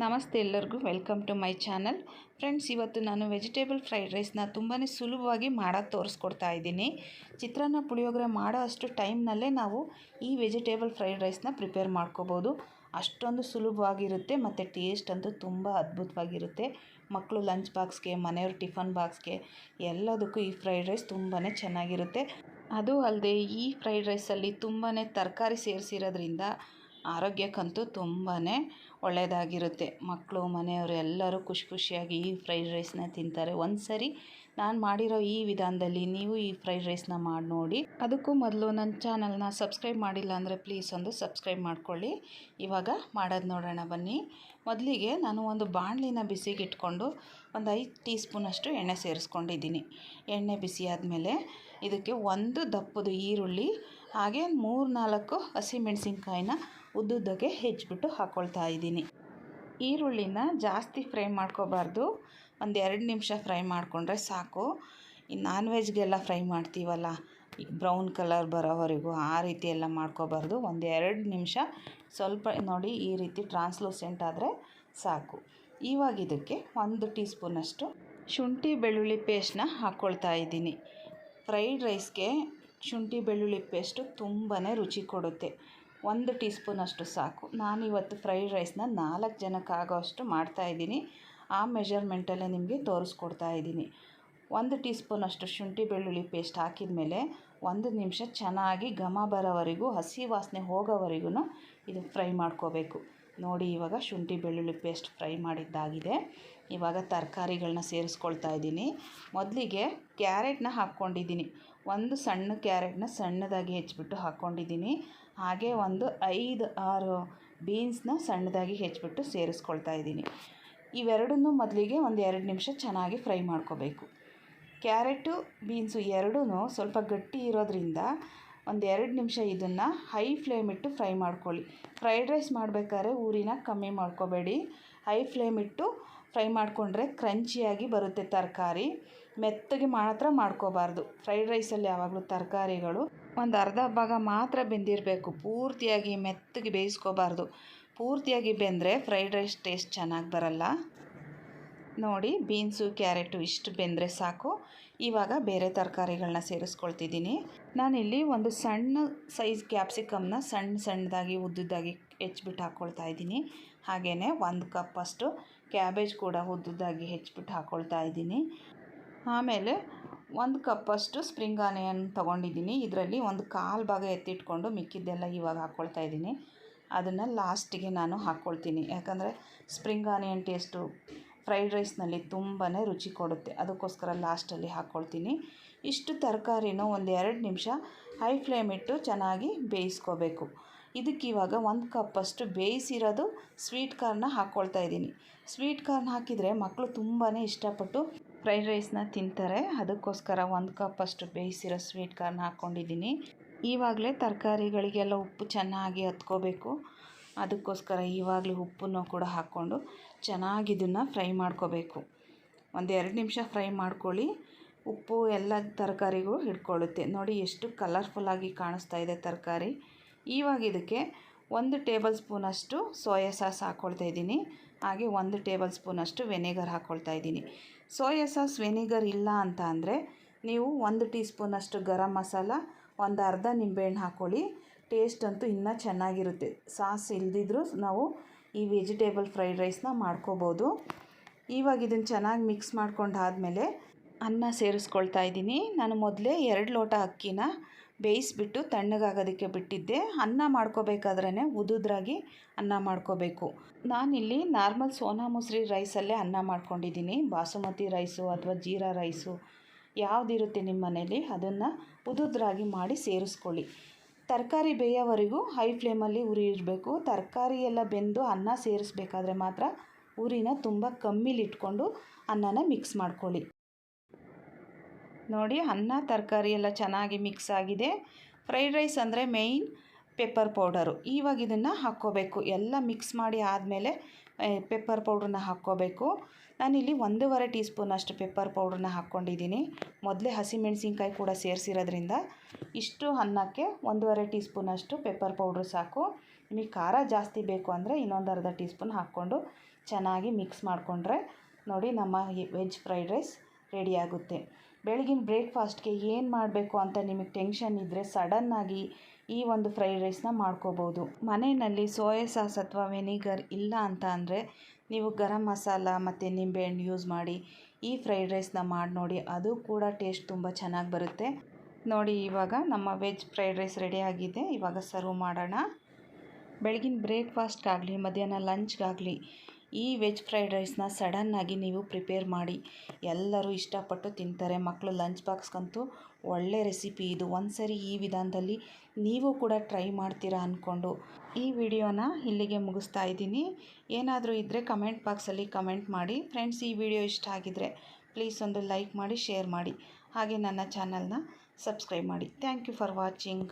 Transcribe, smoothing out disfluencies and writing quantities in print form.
ನಮಸ್ತೆ ಎಲ್ಲರಿಗೂ welcome to my channel. Friends, ಇವತ್ತು ನಾನು ವೆಜಿಟೇಬಲ್ ಫ್ರೈಡ್ ರೈಸ್ನ ತುಂಬಾ ಸುಲಭವಾಗಿ ಮಾಡೋದು ತೋರಿಸ್ಕೊಡ್ತಾ ಇದ್ದೀನಿ. ಚಿತ್ರಾನ್ನ ಪುಳಿಯೋಗರೆ ಮಾಡೋ ಅಷ್ಟು ಟೈಮ್ನಲ್ಲೇ ನಾವು ಈ ವೆಜಿಟೇಬಲ್ ಫ್ರೈಡ್ ರೈಸ್ನ ಪ್ರಿಪೇರ್ ಮಾಡ್ಕೋಬೋದು. ಅಷ್ಟೊಂದು ಸುಲಭವಾಗಿರುತ್ತೆ ಮತ್ತು ಟೇಸ್ಟ್ ಅಂತೂ ತುಂಬ ಅದ್ಭುತವಾಗಿರುತ್ತೆ. ಮಕ್ಕಳು ಲಂಚ್ ಬಾಕ್ಸ್ಗೆ, ಮನೆಯವ್ರ ಟಿಫನ್ ಬಾಕ್ಸ್ಗೆ ಎಲ್ಲದಕ್ಕೂ ಈ ಫ್ರೈಡ್ ರೈಸ್ ತುಂಬಾ ಚೆನ್ನಾಗಿರುತ್ತೆ. ಅದು ಅಲ್ಲದೆ ಈ ಫ್ರೈಡ್ ರೈಸಲ್ಲಿ ತುಂಬಾ ತರಕಾರಿ ಸೇರಿಸಿರೋದ್ರಿಂದ ಆರೋಗ್ಯಕ್ಕಂತೂ ತುಂಬಾ ಒಳ್ಳೆಯದಾಗಿರುತ್ತೆ. ಮಕ್ಕಳು, ಮನೆಯವರು ಎಲ್ಲರೂ ಖುಷಿಯಾಗಿ ಈ ಫ್ರೈಡ್ ರೈಸ್ನ ತಿಂತಾರೆ. ಒಂದು ಸರಿ ನಾನು ಮಾಡಿರೋ ಈ ವಿಧಾನದಲ್ಲಿ ನೀವು ಈ ಫ್ರೈಡ್ ರೈಸ್ನ ಮಾಡಿ ನೋಡಿ. ಅದಕ್ಕೂ ಮೊದಲು ನನ್ನ ಚಾನಲ್ನ ಸಬ್ಸ್ಕ್ರೈಬ್ ಮಾಡಿಲ್ಲ ಅಂದರೆ ಪ್ಲೀಸ್ ಒಂದು ಸಬ್ಸ್ಕ್ರೈಬ್ ಮಾಡ್ಕೊಳ್ಳಿ. ಇವಾಗ ಮಾಡೋದು ನೋಡೋಣ ಬನ್ನಿ. ಮೊದಲಿಗೆ ನಾನು ಒಂದು ಬಾಣಲಿನ ಬಿಸಿಗೆ ಇಟ್ಕೊಂಡು ಒಂದು 5 ಟೀ ಸ್ಪೂನಷ್ಟು ಎಣ್ಣೆ ಸೇರಿಸ್ಕೊಂಡಿದ್ದೀನಿ. ಎಣ್ಣೆ ಬಿಸಿ ಆದಮೇಲೆ ಇದಕ್ಕೆ ಒಂದು ದಪ್ಪದ ಈರುಳ್ಳಿ ಹಾಗೆ 3-4 ಹಸಿಮೆಣಸಿನ್ಕಾಯಿನ ಉದ್ದುದ್ದಕ್ಕೆ ಹೆಚ್ಚಿಬಿಟ್ಟು ಹಾಕ್ಕೊಳ್ತಾ ಇದ್ದೀನಿ. ಈರುಳ್ಳಿನ ಜಾಸ್ತಿ ಫ್ರೈ ಮಾಡ್ಕೋಬಾರ್ದು, ಒಂದು 2 ನಿಮಿಷ ಫ್ರೈ ಮಾಡಿಕೊಂಡ್ರೆ ಸಾಕು. ಈ ನಾನ್ ವೆಜ್ಗೆಲ್ಲ ಫ್ರೈ ಮಾಡ್ತೀವಲ್ಲ, ಈಗ ಬ್ರೌನ್ ಕಲರ್ ಬರೋವರೆಗೂ ಆ ರೀತಿ ಎಲ್ಲ ಮಾಡ್ಕೋಬಾರ್ದು. ಒಂದು 2 ನಿಮಿಷ ಸ್ವಲ್ಪ ನೋಡಿ ಈ ರೀತಿ ಟ್ರಾನ್ಸ್ಲೂಸೆಂಟ್ ಆದರೆ ಸಾಕು. ಇವಾಗ ಇದಕ್ಕೆ 1 ಟೀ ಸ್ಪೂನಷ್ಟು ಶುಂಠಿ ಬೆಳ್ಳುಳ್ಳಿ ಪೇಸ್ಟ್ನ ಹಾಕ್ಕೊಳ್ತಾ ಇದ್ದೀನಿ. ಫ್ರೈಡ್ ರೈಸ್ಗೆ ಶುಂಠಿ ಬೆಳ್ಳುಳ್ಳಿ ಪೇಸ್ಟು ತುಂಬಾ ರುಚಿ ಕೊಡುತ್ತೆ. 1 ಟೀ ಸ್ಪೂನಷ್ಟು ಸಾಕು. ನಾನಿವತ್ತು ಫ್ರೈಡ್ ರೈಸ್ನ 4 ಜನಕ್ಕೆ ಆಗೋಷ್ಟು ಮಾಡ್ತಾಯಿದ್ದೀನಿ. ಆ ಮೆಷರ್ಮೆಂಟಲ್ಲೇ ನಿಮಗೆ ತೋರಿಸ್ಕೊಡ್ತಾ ಇದ್ದೀನಿ. 1 ಟೀ ಸ್ಪೂನಷ್ಟು ಶುಂಠಿ ಬೆಳ್ಳುಳ್ಳಿ ಪೇಸ್ಟ್ ಹಾಕಿದ ಮೇಲೆ 1 ನಿಮಿಷ ಚೆನ್ನಾಗಿ ಘಮ ಬರೋವರೆಗೂ, ಹಸಿ ವಾಸನೆ ಹೋಗೋವರೆಗೂ ಇದು ಫ್ರೈ ಮಾಡ್ಕೋಬೇಕು. ನೋಡಿ, ಇವಾಗ ಶುಂಠಿ ಬೆಳ್ಳುಳ್ಳಿ ಪೇಸ್ಟ್ ಫ್ರೈ ಮಾಡಿದ್ದಾಗಿದೆ. ಇವಾಗ ತರಕಾರಿಗಳನ್ನ ಸೇರಿಸ್ಕೊಳ್ತಾ ಇದ್ದೀನಿ. ಮೊದಲಿಗೆ ಕ್ಯಾರೆಟ್ನ ಹಾಕ್ಕೊಂಡಿದ್ದೀನಿ. ಒಂದು ಸಣ್ಣ ಕ್ಯಾರೆಟ್ನ ಸಣ್ಣದಾಗಿ ಹೆಚ್ಚಿಬಿಟ್ಟು ಹಾಕ್ಕೊಂಡಿದ್ದೀನಿ. ಹಾಗೆ ಒಂದು 5-6 ಬೀನ್ಸ್ನ ಸಣ್ಣದಾಗಿ ಹೆಚ್ಚಿಬಿಟ್ಟು ಸೇರಿಸ್ಕೊಳ್ತಾ ಇದ್ದೀನಿ. ಇವೆರಡನ್ನೂ ಮೊದಲಿಗೆ ಒಂದು 2 ನಿಮಿಷ ಚೆನ್ನಾಗಿ ಫ್ರೈ ಮಾಡ್ಕೋಬೇಕು. ಕ್ಯಾರೆಟು, ಬೀನ್ಸು ಎರಡೂ ಸ್ವಲ್ಪ ಗಟ್ಟಿ ಇರೋದ್ರಿಂದ ಒಂದು 2 ನಿಮಿಷ ಇದನ್ನು ಹೈ ಫ್ಲೇಮ್ ಇಟ್ಟು ಫ್ರೈ ಮಾಡ್ಕೊಳ್ಳಿ. ಫ್ರೈಡ್ ರೈಸ್ ಮಾಡಬೇಕಾದ್ರೆ ಊರಿನ ಕಮ್ಮಿ ಮಾಡ್ಕೋಬೇಡಿ. ಹೈ ಫ್ಲೇಮ್ ಇಟ್ಟು ಫ್ರೈ ಮಾಡಿಕೊಂಡ್ರೆ ಕ್ರಂಚಿಯಾಗಿ ಬರುತ್ತೆ ತರಕಾರಿ. ಮೆತ್ತಗೆ ಮಾತ್ರ ಮಾಡ್ಕೋಬಾರ್ದು. ಫ್ರೈಡ್ ರೈಸಲ್ಲಿ ಯಾವಾಗಲೂ ತರಕಾರಿಗಳು ಒಂದು ಅರ್ಧ ಭಾಗ ಮಾತ್ರ ಬೆಂದಿರಬೇಕು. ಪೂರ್ತಿಯಾಗಿ ಮೆತ್ತಗೆ ಬೇಯಿಸ್ಕೋಬಾರ್ದು. ಪೂರ್ತಿಯಾಗಿ ಬೆಂದರೆ ಫ್ರೈಡ್ ರೈಸ್ ಟೇಸ್ಟ್ ಚೆನ್ನಾಗಿ ಬರಲ್ಲ. ನೋಡಿ, ಬೀನ್ಸು, ಕ್ಯಾರೆಟು ಇಷ್ಟು ಬೆಂದರೆ ಸಾಕು. ಇವಾಗ ಬೇರೆ ತರಕಾರಿಗಳನ್ನ ಸೇರಿಸ್ಕೊಳ್ತಿದ್ದೀನಿ. ನಾನಿಲ್ಲಿ ಒಂದು ಸಣ್ಣ ಸೈಜ್ ಕ್ಯಾಪ್ಸಿಕಮ್ನ ಸಣ್ಣದಾಗಿ ಉದ್ದುದ್ದಾಗಿ ಹೆಚ್ಚಿಬಿಟ್ಟು ಹಾಕ್ಕೊಳ್ತಾ ಇದ್ದೀನಿ. ಹಾಗೆಯೇ 1 ಕಪ್ಪಷ್ಟು ಕ್ಯಾಬೇಜ್ ಕೂಡ ಉದ್ದುದ್ದಾಗಿ ಹೆಚ್ಚಿಬಿಟ್ಟು ಹಾಕ್ಕೊಳ್ತಾ ಇದ್ದೀನಿ. ಆಮೇಲೆ 1 ಕಪ್ಪಷ್ಟು ಸ್ಪ್ರಿಂಗ್ ಆನಿಯನ್ ತೊಗೊಂಡಿದ್ದೀನಿ. ಇದರಲ್ಲಿ ಒಂದು 1/4 ಭಾಗ ಎತ್ತಿಟ್ಕೊಂಡು ಮಿಕ್ಕಿದ್ದೆಲ್ಲ ಇವಾಗ ಹಾಕ್ಕೊಳ್ತಾ ಇದ್ದೀನಿ. ಅದನ್ನು ಲಾಸ್ಟಿಗೆ ನಾನು ಹಾಕ್ಕೊಳ್ತೀನಿ. ಯಾಕಂದರೆ ಸ್ಪ್ರಿಂಗ್ ಆನಿಯನ್ ಟೇಸ್ಟು ಫ್ರೈಡ್ ರೈಸ್ನಲ್ಲಿ ತುಂಬಾ ರುಚಿ ಕೊಡುತ್ತೆ. ಅದಕ್ಕೋಸ್ಕರ ಲಾಸ್ಟಲ್ಲಿ ಹಾಕ್ಕೊಳ್ತೀನಿ. ಇಷ್ಟು ತರಕಾರಿನೂ ಒಂದು 2 ನಿಮಿಷ ಹೈ ಫ್ಲೇಮ್ ಇಟ್ಟು ಚೆನ್ನಾಗಿ ಬೇಯಿಸ್ಕೋಬೇಕು. ಇದಕ್ಕಿವಾಗ 1 ಕಪ್ಪಷ್ಟು ಬೇಯಿಸಿರೋದು ಸ್ವೀಟ್ ಕಾರ್ನ ಹಾಕ್ಕೊಳ್ತಾ ಇದ್ದೀನಿ. ಸ್ವೀಟ್ ಕಾರ್ನ್ ಹಾಕಿದರೆ ಮಕ್ಕಳು ತುಂಬಾ ಇಷ್ಟಪಟ್ಟು ಫ್ರೈಡ್ ರೈಸ್ನ ತಿಂತಾರೆ. ಅದಕ್ಕೋಸ್ಕರ 1 ಕಪ್ಪಷ್ಟು ಬೇಯಿಸಿರೋ ಸ್ವೀಟ್ ಕಾರ್ನ್ ಹಾಕ್ಕೊಂಡಿದ್ದೀನಿ. ಇವಾಗಲೇ ತರಕಾರಿಗಳಿಗೆಲ್ಲ ಉಪ್ಪು ಚೆನ್ನಾಗಿ ಹತ್ಕೋಬೇಕು. ಅದಕ್ಕೋಸ್ಕರ ಇವಾಗಲೇ ಉಪ್ಪನ್ನು ಕೂಡ ಹಾಕ್ಕೊಂಡು ಚೆನ್ನಾಗಿ ಇದನ್ನು ಫ್ರೈ ಮಾಡ್ಕೋಬೇಕು. ಒಂದು 2 ನಿಮಿಷ ಫ್ರೈ ಮಾಡ್ಕೊಳ್ಳಿ. ಉಪ್ಪು ಎಲ್ಲ ತರಕಾರಿಗೂ ಹಿಡ್ಕೊಳ್ಳುತ್ತೆ. ನೋಡಿ, ಎಷ್ಟು ಕಲರ್ಫುಲ್ಲಾಗಿ ಕಾಣಿಸ್ತಾ ಇದೆ ತರಕಾರಿ. ಇವಾಗ ಇದಕ್ಕೆ 1 ಟೇಬಲ್ ಸ್ಪೂನಷ್ಟು ಸೋಯಾ ಸಾಸ್ ಹಾಕ್ಕೊಳ್ತಾ ಇದ್ದೀನಿ. ಹಾಗೆ 1 ಟೇಬಲ್ ಸ್ಪೂನಷ್ಟು ವೆನಿಗರ್ ಹಾಕ್ಕೊಳ್ತಾ ಇದ್ದೀನಿ. ಸೋಯಾ ಸಾಸ್, ವೆನಿಗರ್ ಇಲ್ಲ ಅಂತ ಅಂದರೆ ನೀವು 1 ಟೀ ಸ್ಪೂನಷ್ಟು ಗರಂ ಮಸಾಲ, ಒಂದು ಅರ್ಧ ನಿಂಬೆಹಣ್ಣು ಹಾಕ್ಕೊಳ್ಳಿ. ಟೇಸ್ಟ್ ಅಂತೂ ಇನ್ನೂ ಚೆನ್ನಾಗಿರುತ್ತೆ. ಸಾಸ್ ಇಲ್ಲದಿದ್ದರೂ ನಾವು ಈ ವೆಜಿಟೇಬಲ್ ಫ್ರೈಡ್ ರೈಸ್ನ ಮಾಡ್ಕೋಬೋದು. ಇವಾಗ ಇದನ್ನು ಚೆನ್ನಾಗಿ ಮಿಕ್ಸ್ ಮಾಡ್ಕೊಂಡಾದಮೇಲೆ ಅನ್ನ ಸೇರಿಸ್ಕೊಳ್ತಾ ಇದ್ದೀನಿ. ನಾನು ಮೊದಲೇ 2 ಲೋಟ ಅಕ್ಕಿನ ಬೇಯಿಸಿಬಿಟ್ಟು ತಣ್ಣಗಾಗೋದಕ್ಕೆ ಬಿಟ್ಟಿದ್ದೆ. ಅನ್ನ ಮಾಡ್ಕೋಬೇಕಾದ್ರೇ ಉದುದ್ರಾಗಿ ಅನ್ನ ಮಾಡ್ಕೋಬೇಕು. ನಾನಿಲ್ಲಿ ನಾರ್ಮಲ್ ಸೋನಾ ಮಸೂರಿ ರೈಸಲ್ಲೇ ಅನ್ನ ಮಾಡ್ಕೊಂಡಿದ್ದೀನಿ. ಬಾಸುಮತಿ ರೈಸು ಅಥವಾ ಜೀರಾ ರೈಸು ಯಾವುದಿರುತ್ತೆ ನಿಮ್ಮ ಮನೇಲಿ ಅದನ್ನು ಉದುದ್ರಾಗಿ ಮಾಡಿ ಸೇರಿಸ್ಕೊಳ್ಳಿ. ತರಕಾರಿ ಬೇಯೋವರೆಗೂ ಹೈ ಫ್ಲೇಮಲ್ಲಿ ಉರಿ ಇಡಬೇಕು. ತರಕಾರಿ ಎಲ್ಲ ಬೆಂದು ಅನ್ನ ಸೇರಿಸ್ಬೇಕಾದ್ರೆ ಮಾತ್ರ ಉರಿನ ತುಂಬ ಕಮ್ಮಿಲಿಟ್ಕೊಂಡು ಅನ್ನನ ಮಿಕ್ಸ್ ಮಾಡ್ಕೊಳ್ಳಿ. ನೋಡಿ, ಅನ್ನ ತರಕಾರಿ ಎಲ್ಲ ಚೆನ್ನಾಗಿ ಮಿಕ್ಸ್ ಆಗಿದೆ. ಫ್ರೈಡ್ ರೈಸ್ ಅಂದರೆ ಮೇಯ್ನ್ ಪೆಪ್ಪರ್ ಪೌಡರು. ಇವಾಗ ಇದನ್ನು ಹಾಕ್ಕೋಬೇಕು. ಎಲ್ಲ ಮಿಕ್ಸ್ ಮಾಡಿ ಆದಮೇಲೆ ಪೆಪ್ಪರ್ ಪೌಡ್ರನ್ನ ಹಾಕ್ಕೋಬೇಕು. ನಾನಿಲ್ಲಿ 1.5 ಟೀ ಸ್ಪೂನಷ್ಟು ಪೆಪ್ಪರ್ ಪೌಡ್ರನ್ನ ಹಾಕ್ಕೊಂಡಿದ್ದೀನಿ. ಮೊದಲೇ ಹಸಿಮೆಣಸಿನ್ಕಾಯಿ ಕೂಡ ಸೇರಿಸಿರೋದ್ರಿಂದ ಇಷ್ಟು ಅನ್ನಕ್ಕೆ 1.5 ಟೀ ಸ್ಪೂನಷ್ಟು ಪೆಪ್ಪರ್ ಪೌಡ್ರ್ ಸಾಕು. ನಿಮಗೆ ಖಾರ ಜಾಸ್ತಿ ಬೇಕು ಅಂದರೆ ಇನ್ನೊಂದು ಅರ್ಧ ಟೀ ಸ್ಪೂನ್ ಹಾಕ್ಕೊಂಡು ಚೆನ್ನಾಗಿ ಮಿಕ್ಸ್ ಮಾಡಿಕೊಂಡ್ರೆ ನೋಡಿ ನಮ್ಮ ವೆಜ್ ಫ್ರೈಡ್ ರೈಸ್ ರೆಡಿ ಆಗುತ್ತೆ. ಬೆಳಗಿನ ಬ್ರೇಕ್ಫಾಸ್ಟ್ಗೆ ಏನು ಮಾಡಬೇಕು ಅಂತ ನಿಮಗೆ ಟೆನ್ಷನ್ ಇದ್ದರೆ ಸಡನ್ನಾಗಿ ಈ ಒಂದು ಫ್ರೈಡ್ ರೈಸ್ನ ಮಾಡ್ಕೋಬೋದು. ಮನೆಯಲ್ಲಿ ಸೋಯಾ ಸಾಸ್ ಅಥವಾ ವೆನಿಗರ್ ಇಲ್ಲ ಅಂತ ಅಂದರೆ ನೀವು ಗರಂ ಮಸಾಲ ಮತ್ತು ನಿಂಬೆಹಣ್ಣು ಯೂಸ್ ಮಾಡಿ ಈ ಫ್ರೈಡ್ ರೈಸ್ನ ಮಾಡಿ ನೋಡಿ, ಅದು ಕೂಡ ಟೇಸ್ಟ್ ತುಂಬ ಚೆನ್ನಾಗಿ ಬರುತ್ತೆ. ನೋಡಿ ಇವಾಗ ನಮ್ಮ ವೆಜ್ ಫ್ರೈಡ್ ರೈಸ್ ರೆಡಿ ಆಗಿದೆ. ಇವಾಗ ಸರ್ವ್ ಮಾಡೋಣ. ಬೆಳಗಿನ ಬ್ರೇಕ್ಫಾಸ್ಟ್ಗಾಗಲಿ ಮಧ್ಯಾಹ್ನ ಲಂಚ್ಗಾಗಲಿ ಈ ವೆಜ್ ಫ್ರೈಡ್ ರೈಸ್ನ ಸಡನ್ನಾಗಿ ನೀವು ಪ್ರಿಪೇರ್ ಮಾಡಿ, ಎಲ್ಲರೂ ಇಷ್ಟಪಟ್ಟು ತಿಂತಾರೆ. ಮಕ್ಕಳು ಲಂಚ್ ಬಾಕ್ಸ್ಗಂತೂ ಒಳ್ಳೆ ರೆಸಿಪಿ ಇದು. ಒಂದು ಸರಿ ಈ ವಿಧಾನದಲ್ಲಿ ನೀವು ಕೂಡ ಟ್ರೈ ಮಾಡ್ತೀರಾ ಅಂದ್ಕೊಂಡು ಈ ವಿಡಿಯೋನ ಇಲ್ಲಿಗೆ ಮುಗಿಸ್ತಾ ಇದ್ದೀನಿ. ಏನಾದರೂ ಇದ್ದರೆ ಕಮೆಂಟ್ ಬಾಕ್ಸಲ್ಲಿ ಕಮೆಂಟ್ ಮಾಡಿ. ಫ್ರೆಂಡ್ಸ್, ಈ ವಿಡಿಯೋ ಇಷ್ಟ ಆಗಿದ್ದರೆ ಪ್ಲೀಸ್ ಒಂದು ಲೈಕ್ ಮಾಡಿ, ಶೇರ್ ಮಾಡಿ, ಹಾಗೆ ನನ್ನ ಚಾನಲ್ನ ಸಬ್ಸ್ಕ್ರೈಬ್ ಮಾಡಿ. Thank you for watching.